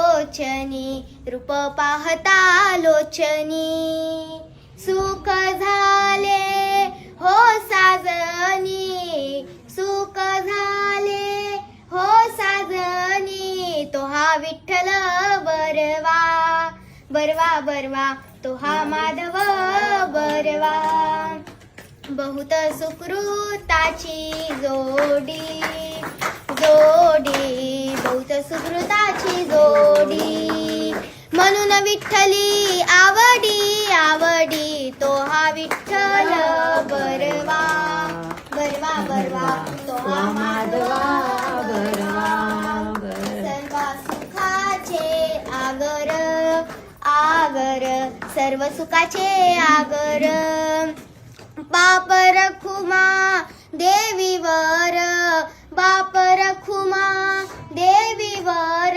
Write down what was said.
लोचनी रूप पाहता लोचनी, सुख झाले हो साजनी, सुख झाले हो साजनी, तो हा विठ्ठल बरवा, बरवा बरवा तो हा माधव बरवा. बहुत सुकृताची जोडी, जोडी बहुत सुकृताची जोडी, म्हणून विठ्ठली आवडी, आवडी तो हा विठ्ठल बरवा, बरवा बरवा तो हा माधवा बरवा. सर्व सुखाचे आगर, आगर सर्व सुखाचे आगर, बाप रखुमा देवीवर, बाप रखुमा देवीवर